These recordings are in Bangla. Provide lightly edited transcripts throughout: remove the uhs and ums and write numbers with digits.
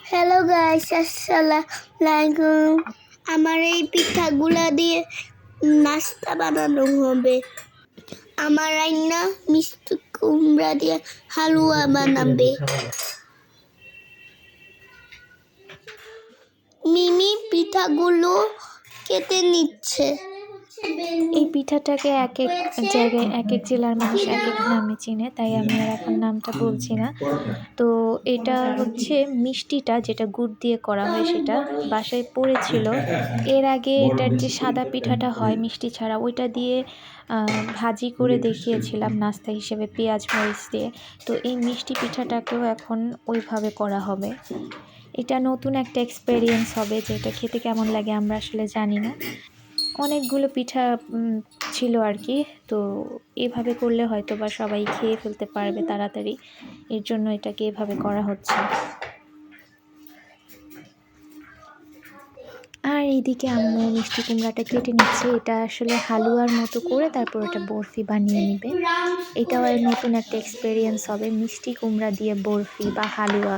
হ্যালো গাইস, আসসালামু আলাইকুম। আমার এই পিঠাগুলা দিয়ে নাস্তা বানানো হবে। আমার আইনা মিষ্টি কুমড়া দিয়ে হালুয়া বানাবে। মিমি পিঠাগুলো কেটে নিচ্ছে। এই পিঠাটাকে এক এক জায়গায় এক এক জেলার মানুষ এক এক নামে চিনে, তাই আমি আর এখন নামটা বলছি না। তো এটা হচ্ছে মিষ্টিটা, যেটা গুড় দিয়ে করা হয়, সেটা বাসায় পড়েছিল। এর আগে এটার যে সাদা পিঠাটা হয় মিষ্টি ছাড়া, ওইটা দিয়ে ভাজি করে দেখিয়েছিলাম নাস্তা হিসেবে পেঁয়াজ মরিচ দিয়ে। তো এই মিষ্টি পিঠাটাকেও এখন ওইভাবে করা হবে। এটা নতুন একটা এক্সপেরিয়েন্স হবে, যেটা খেতে কেমন লাগে আমরা আসলে জানি না। অনেকগুলো পিঠা ছিল আর কি, তো এভাবে করলে হয়তো বা সবাই খেয়ে ফেলতে পারবে তাড়াতাড়ি, এর জন্য এটাকে এভাবে করা হচ্ছে। আর এইদিকে আম্মু মিষ্টি কুমড়াটা কেটে নিচ্ছে। এটা আসলে হালুয়ার মতো করে তারপর এটা বরফি বানিয়ে নেবে। এটাও নতুন একটা এক্সপেরিয়েন্স হবে, মিষ্টি কুমড়া দিয়ে বরফি বা হালুয়া।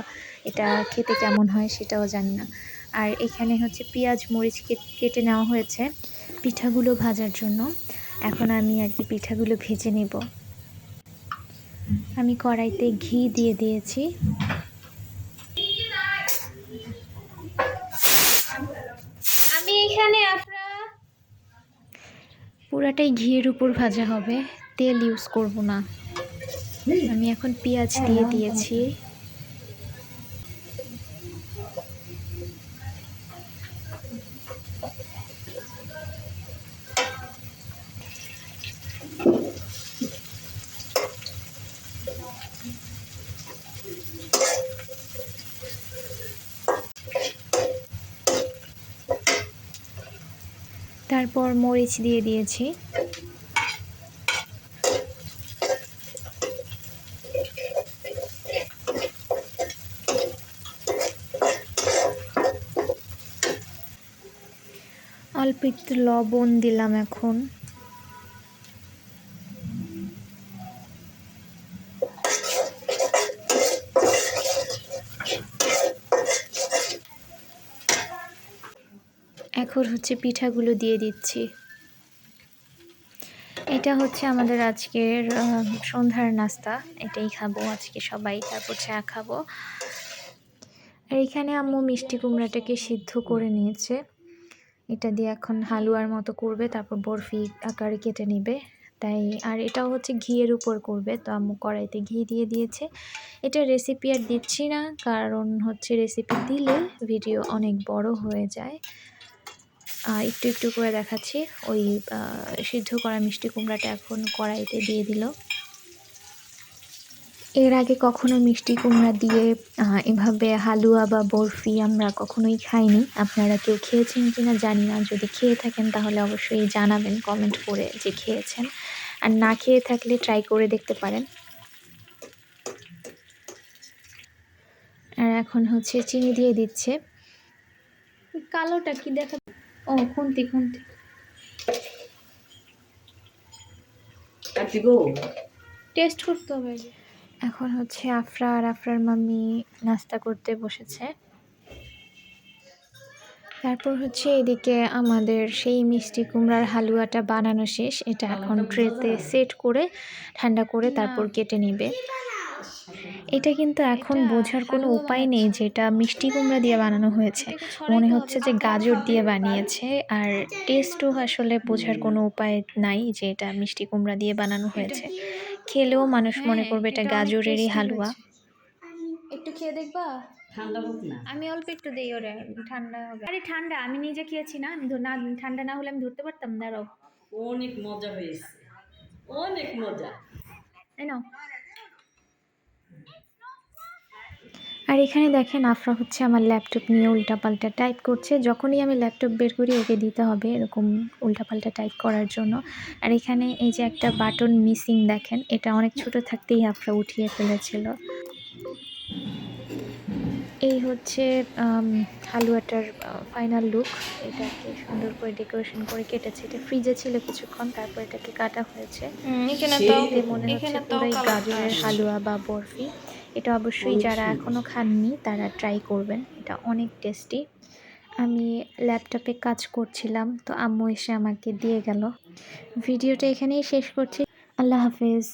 এটা খেতে কেমন হয় সেটাও জানি না। আর এখানে হচ্ছে পেঁয়াজ মরিচ কেটে নেওয়া হয়েছে পিঠাগুলো ভাজার জন্য। এখন আমি আর কি পিঠাগুলো ভেজে নেব। আমি কড়াইতে ঘি দিয়ে দিয়েছি। আমি এখানে পুরাটাই ঘিয়ের উপর ভাজা হবে, তেল ইউজ করব না। আমি এখন পেঁয়াজ দিয়ে দিয়েছি। তারপর মরিচ দিয়ে দিয়েছি। অল্প একটু লবণ দিলাম এখন। এখন হচ্ছে পিঠাগুলো দিয়ে দিচ্ছি। এটা হচ্ছে আমাদের আজকের সন্ধ্যার নাস্তা। এটাই খাবো আজকে সবাই, তারপর চা খাবো। আর এখানে আম্মু মিষ্টি কুমড়াটাকে সিদ্ধ করে নিয়েছে। এটা দিয়ে এখন হালুয়ার মতো করবে, তারপর বরফি আকারে কেটে নেবে। তাই আর এটাও হচ্ছে ঘিয়ের উপর করবে, তো আম্মু কড়াইতে ঘি দিয়ে দিয়েছে। এটা রেসিপি আর দিচ্ছি না, কারণ হচ্ছে রেসিপি দিলে ভিডিও অনেক বড় হয়ে যায়। একটু একটু করে দেখাচ্ছি। ওই সিদ্ধ করা মিষ্টি কুমড়াটা এখন কড়াইতে দিয়ে দিল। এর আগে কখনো মিষ্টি কুমড়া দিয়ে এভাবে হালুয়া বা বরফি আমরা কখনোই খাইনি। আপনারা কেউ খেয়েছেন কিনা জানি না, যদি খেয়ে থাকেন তাহলে অবশ্যই জানাবেন কমেন্ট করে যে খেয়েছেন, আর না খেয়ে থাকলে ট্রাই করে দেখতে পারেন। আর এখন হচ্ছে চিনি দিয়ে দিচ্ছে। কালোটা কি দেখা, ও খুন্তি খুন্তি টেস্ট করতে হবে। এখন হচ্ছে আফরা আর আফরার মাম্মি নাস্তা করতে বসেছে। তারপর হচ্ছে এদিকে আমাদের সেই মিষ্টি কুমড়ার হালুয়াটা বানানো শেষ। এটা এখন ট্রেতে সেট করে ঠান্ডা করে তারপর কেটে নিবে। এটা কিন্তু এখন বোঝার কোনো উপায় নেই যে এটা মিষ্টি কুমড়া দিয়ে বানানো হয়েছে, মনে হচ্ছে যে গাজর দিয়ে বানিয়েছে। আর টেস্টও আসলে বোঝার কোনো উপায় নাই যে এটা মিষ্টি কুমড়া দিয়ে বানানো হয়েছে। খেলেও মানুষ মনে করবে এটা গাজরেরই হালুয়া। একটু খেয়ে দেখবা? ঠান্ডা হোক না, আমি অল্প একটু দেই, ওরে ঠান্ডা হবে। আরে ঠান্ডা, আমি নিজে খেয়েছি না, আমি না ঠান্ডা না হলে আমি ধরতে পারতাম। দাঁড়াও, অনেক মজা হয়েছে, অনেক মজা। তাই না? আর এখানে দেখেন আফরা হচ্ছে আমার ল্যাপটপ নিয়ে উল্টাপাল্টা টাইপ করছে। যখনই আমি ল্যাপটপ বের করি ওকে দিতে হবে এরকম উল্টাপাল্টা টাইপ করার জন্য। আর এখানে এই যে একটা বাটন মিসিং দেখেন, এটা অনেক ছোট থাকতেই আফরা উঠিয়ে ফেলেছিল। এই হচ্ছে হালুয়াটার ফাইনাল লুক। এটাকে সুন্দর করে ডেকোরেশন করে কেটেছে। এটা ফ্রিজে ছিল কিছুক্ষণ, তারপর এটাকে কাটা হয়েছে। এতে মনে হচ্ছে পুরোই গাজরের হালুয়া বা বরফি। এটা অবশ্যই যারা এখনও খাননি তারা ট্রাই করবেন, এটা অনেক টেস্টি। আমি ল্যাপটপে কাজ করছিলাম, তো আম্মু এসে আমাকে দিয়ে গেল। ভিডিওটা এখানেই শেষ করছি। আল্লাহ হাফেজ।